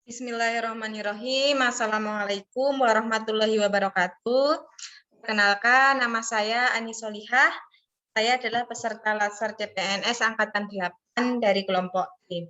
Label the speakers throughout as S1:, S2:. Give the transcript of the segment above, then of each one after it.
S1: Bismillahirrahmanirrahim. Assalamualaikum warahmatullahi wabarakatuh. Perkenalkan, nama saya Ani Solihah. Saya adalah peserta Latsar CPNS Angkatan 8 dari kelompok D.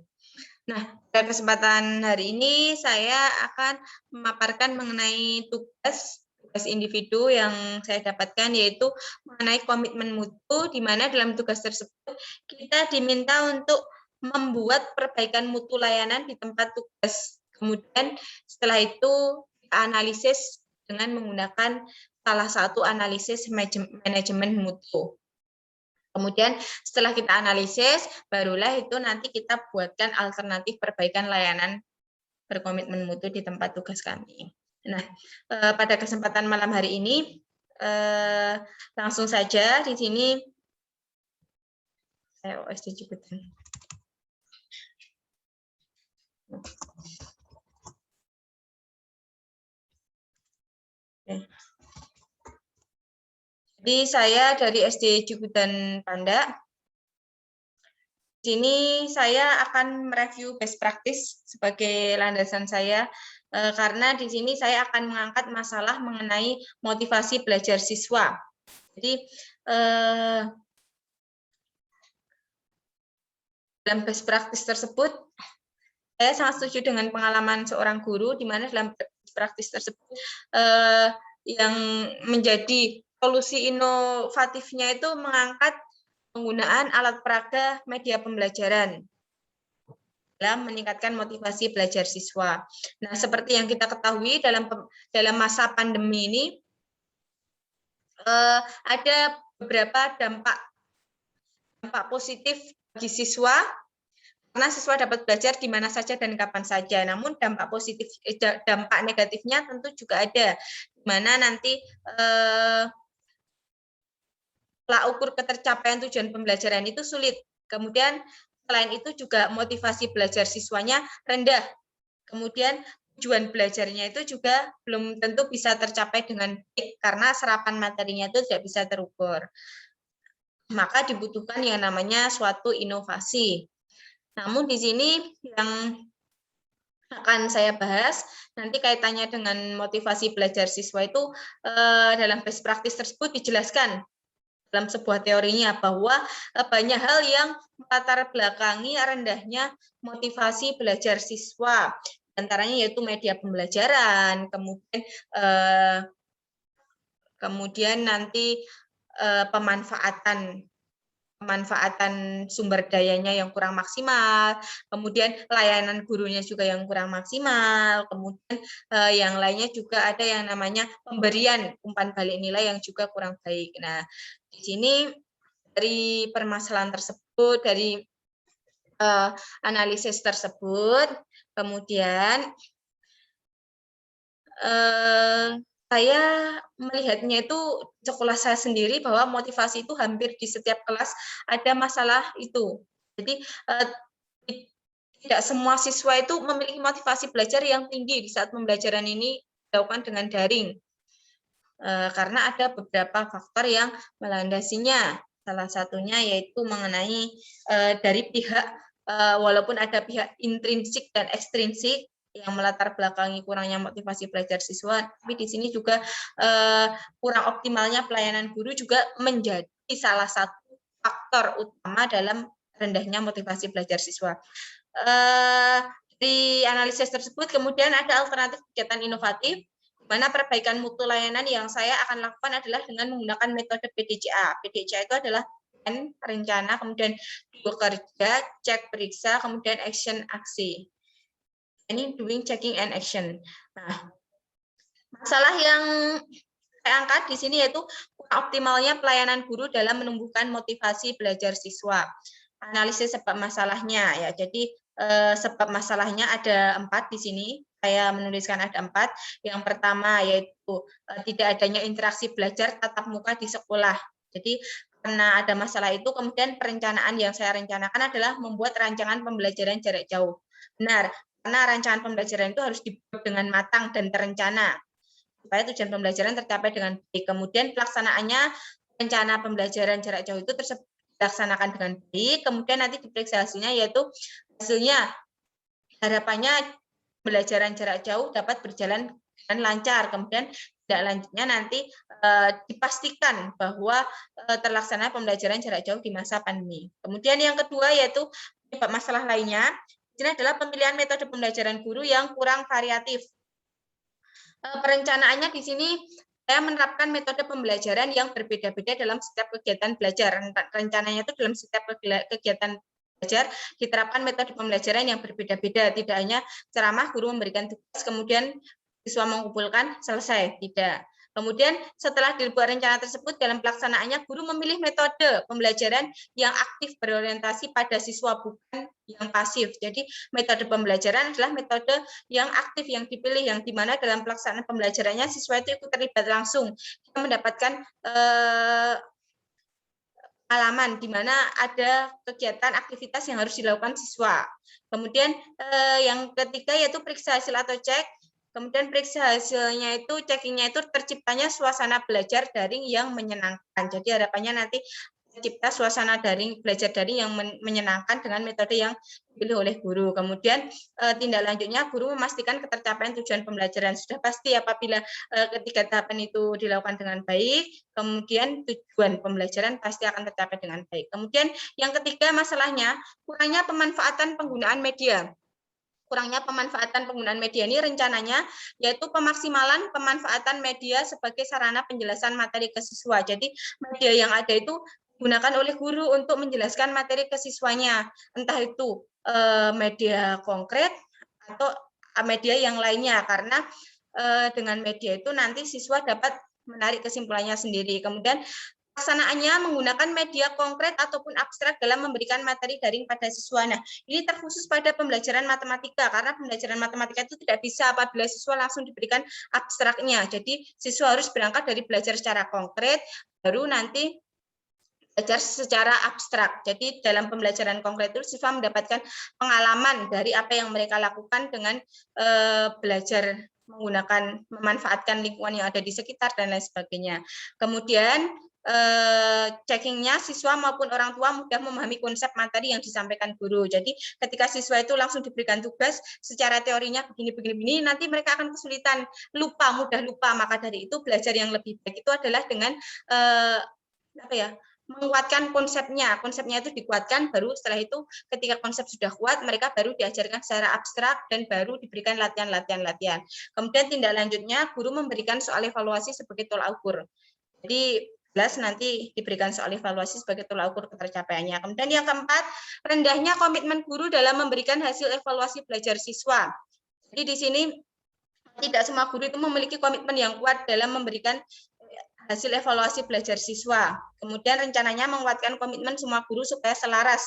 S1: Nah, pada kesempatan hari ini saya akan memaparkan mengenai tugas individu yang saya dapatkan, yaitu mengenai komitmen mutu, di mana dalam tugas tersebut kita diminta untuk membuat perbaikan mutu layanan di tempat tugas. Kemudian setelah itu kita analisis dengan menggunakan salah satu analisis manajemen mutu. Kemudian setelah kita analisis, barulah itu nanti kita buatkan alternatif perbaikan layanan berkomitmen mutu di tempat tugas kami. Nah, pada kesempatan malam hari ini, langsung saja di sini saya OSD Ciputan. Jadi saya dari SD Ciputan Panda. Di sini saya akan mereview best practice sebagai landasan saya, karena di sini saya akan mengangkat masalah mengenai motivasi belajar siswa. Jadi dalam best practice tersebut, saya sangat setuju dengan pengalaman seorang guru, di mana dalam best practice tersebut yang menjadi solusi inovatifnya itu mengangkat penggunaan alat peraga media pembelajaran dalam meningkatkan motivasi belajar siswa. Nah, seperti yang kita ketahui dalam masa pandemi ini ada beberapa dampak positif bagi siswa, karena siswa dapat belajar di mana saja dan kapan saja. Namun dampak negatifnya tentu juga ada, di mana nanti pola ukur ketercapaian tujuan pembelajaran itu sulit. Kemudian selain itu juga motivasi belajar siswanya rendah. Kemudian tujuan belajarnya itu juga belum tentu bisa tercapai dengan baik karena serapan materinya itu tidak bisa terukur. Maka dibutuhkan yang namanya suatu inovasi. Namun di sini yang akan saya bahas nanti kaitannya dengan motivasi belajar siswa itu dalam best practice tersebut dijelaskan dalam sebuah teorinya bahwa banyak hal yang melatar belakangi rendahnya motivasi belajar siswa, antaranya yaitu media pembelajaran, kemudian nanti pemanfaatan sumber dayanya yang kurang maksimal, kemudian layanan gurunya juga yang kurang maksimal, kemudian yang lainnya juga ada yang namanya pemberian umpan balik nilai yang juga kurang baik. Nah, di sini dari permasalahan tersebut, dari analisis tersebut, kemudian saya melihatnya itu sekolah saya sendiri bahwa motivasi itu hampir di setiap kelas ada masalah itu. Jadi tidak semua siswa itu memiliki motivasi belajar yang tinggi di saat pembelajaran ini dilakukan dengan daring. Karena ada beberapa faktor yang melandasinya. Salah satunya yaitu mengenai dari pihak, walaupun ada pihak intrinsik dan ekstrinsik yang melatar belakangi kurangnya motivasi belajar siswa, tapi di sini juga kurang optimalnya pelayanan guru juga menjadi salah satu faktor utama dalam rendahnya motivasi belajar siswa. Di analisis tersebut kemudian ada alternatif kegiatan inovatif, di mana perbaikan mutu layanan yang saya akan lakukan adalah dengan menggunakan metode PDCA. PDCA itu adalah rencana, kemudian bekerja, cek, periksa, kemudian action, aksi. Ini doing, checking, and action. Nah, masalah yang saya angkat di sini yaitu optimalnya pelayanan guru dalam menumbuhkan motivasi belajar siswa. Analisis sebab masalahnya ya. Jadi sebab masalahnya ada 4 di sini. Saya menuliskan ada 4. Yang pertama yaitu tidak adanya interaksi belajar tatap muka di sekolah. Jadi karena ada masalah itu, kemudian perencanaan yang saya rencanakan adalah membuat rancangan pembelajaran jarak jauh. Benar, karena rancangan pembelajaran itu harus dibuat dengan matang dan terencana supaya tujuan pembelajaran tercapai dengan baik. Kemudian pelaksanaannya rencana pembelajaran jarak jauh itu dilaksanakan dengan baik. Kemudian nanti diperiksa hasilnya, yaitu hasilnya harapannya pembelajaran jarak jauh dapat berjalan dengan lancar. Kemudian tindak lanjutnya nanti dipastikan bahwa terlaksana pembelajaran jarak jauh di masa pandemi. Kemudian yang kedua yaitu penyebab masalah lainnya, ini adalah pemilihan metode pembelajaran guru yang kurang variatif. Perencanaannya di sini saya menerapkan metode pembelajaran yang berbeda-beda dalam setiap kegiatan belajar. Rencananya itu dalam setiap kegiatan belajar diterapkan metode pembelajaran yang berbeda-beda. Tidak hanya ceramah, guru memberikan tugas, kemudian siswa mengumpulkan, selesai. Tidak. Kemudian setelah dibuat rencana tersebut, dalam pelaksanaannya guru memilih metode pembelajaran yang aktif berorientasi pada siswa, bukan yang pasif. Jadi metode pembelajaran adalah metode yang aktif yang dipilih, yang dimana dalam pelaksanaan pembelajarannya siswa itu ikut terlibat langsung. Kita mendapatkan pengalaman di mana ada kegiatan aktivitas yang harus dilakukan siswa. Kemudian yang ketiga yaitu periksa hasil atau cek. Kemudian periksa hasilnya itu, checkingnya itu terciptanya suasana belajar daring yang menyenangkan. Jadi harapannya nanti tercipta suasana daring, belajar daring yang menyenangkan dengan metode yang dipilih oleh guru. Kemudian tindak lanjutnya guru memastikan ketercapaian tujuan pembelajaran. Sudah pasti apabila ketiga tahapan itu dilakukan dengan baik, kemudian tujuan pembelajaran pasti akan tercapai dengan baik. Kemudian yang ketiga masalahnya kurangnya pemanfaatan penggunaan media. Kurangnya pemanfaatan penggunaan media ini rencananya yaitu pemaksimalan pemanfaatan media sebagai sarana penjelasan materi ke siswa. Jadi media yang ada itu digunakan oleh guru untuk menjelaskan materi ke siswanya, entah itu media konkret atau media yang lainnya, karena dengan media itu nanti siswa dapat menarik kesimpulannya sendiri. Kemudian pelaksanaannya menggunakan media konkret ataupun abstrak dalam memberikan materi daring pada siswa. Nah, ini terkhusus pada pembelajaran matematika, karena pembelajaran matematika itu tidak bisa apabila siswa langsung diberikan abstraknya. Jadi, siswa harus berangkat dari belajar secara konkret, baru nanti belajar secara abstrak. Jadi, dalam pembelajaran konkret itu siswa mendapatkan pengalaman dari apa yang mereka lakukan dengan belajar menggunakan, memanfaatkan lingkungan yang ada di sekitar dan lain sebagainya. Kemudian checkingnya siswa maupun orang tua mudah memahami konsep materi yang disampaikan guru. Jadi ketika siswa itu langsung diberikan tugas secara teorinya begini, nanti mereka akan kesulitan, mudah lupa. Maka dari itu belajar yang lebih baik itu adalah dengan menguatkan konsepnya. Konsepnya itu dikuatkan, baru setelah itu ketika konsep sudah kuat, mereka baru diajarkan secara abstrak dan baru diberikan latihan. Kemudian tindak lanjutnya guru memberikan soal evaluasi sebagai tolak ukur. Jadi nanti diberikan soal evaluasi sebagai tolak ukur ketercapaiannya. Kemudian yang keempat, rendahnya komitmen guru dalam memberikan hasil evaluasi belajar siswa. Jadi di sini tidak semua guru itu memiliki komitmen yang kuat dalam memberikan hasil evaluasi belajar siswa. Kemudian rencananya menguatkan komitmen semua guru supaya selaras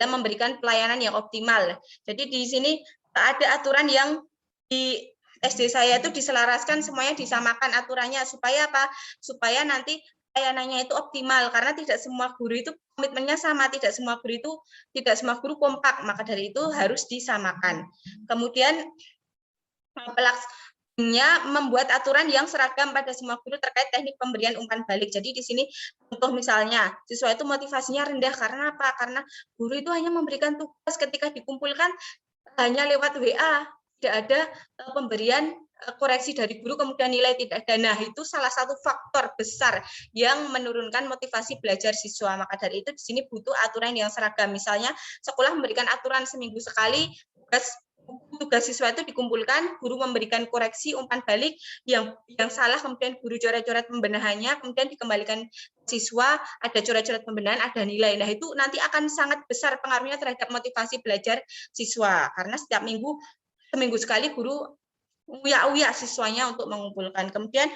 S1: dalam memberikan pelayanan yang optimal. Jadi di sini ada aturan yang di SD saya itu diselaraskan, semuanya disamakan aturannya, supaya apa? Supaya nanti pelayanannya itu optimal, karena tidak semua guru itu komitmennya sama, tidak semua guru kompak, maka dari itu harus disamakan. Kemudian pelaksanaannya membuat aturan yang seragam pada semua guru terkait teknik pemberian umpan balik. Jadi di sini contoh misalnya siswa itu motivasinya rendah karena apa? Karena guru itu hanya memberikan tugas, ketika dikumpulkan hanya lewat WA, tidak ada pemberian koreksi dari guru, kemudian nilai tidak ada. Nah, itu salah satu faktor besar yang menurunkan motivasi belajar siswa. Maka dari itu di sini butuh aturan yang seragam. Misalnya sekolah memberikan aturan seminggu sekali, tugas siswa itu dikumpulkan, guru memberikan koreksi umpan balik yang salah, kemudian guru coret-coret pembenahannya, kemudian dikembalikan siswa, ada coret-coret pembenahan, ada nilai. Nah, itu nanti akan sangat besar pengaruhnya terhadap motivasi belajar siswa, karena setiap seminggu sekali guru uya siswanya untuk mengumpulkan. Kemudian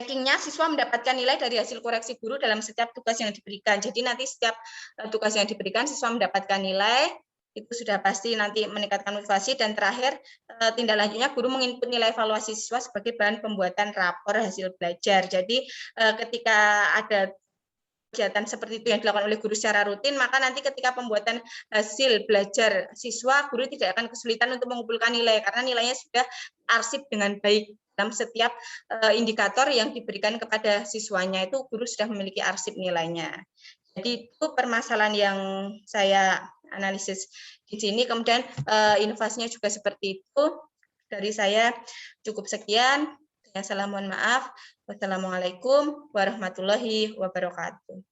S1: checkingnya siswa mendapatkan nilai dari hasil koreksi guru dalam setiap tugas yang diberikan. Jadi nanti setiap tugas yang diberikan siswa mendapatkan nilai, itu sudah pasti nanti meningkatkan motivasi. Dan terakhir tindak lanjutnya guru menginput nilai evaluasi siswa sebagai bahan pembuatan rapor hasil belajar. Jadi ketika ada kegiatan seperti itu yang dilakukan oleh guru secara rutin, maka nanti ketika pembuatan hasil belajar siswa, guru tidak akan kesulitan untuk mengumpulkan nilai, karena nilainya sudah arsip dengan baik dalam setiap indikator yang diberikan kepada siswanya, itu guru sudah memiliki arsip nilainya. Jadi itu permasalahan yang saya analisis di sini. Kemudian inovasinya juga seperti itu. Dari saya cukup sekian. Saya salah mohon maaf. Wassalamualaikum warahmatullahi wabarakatuh.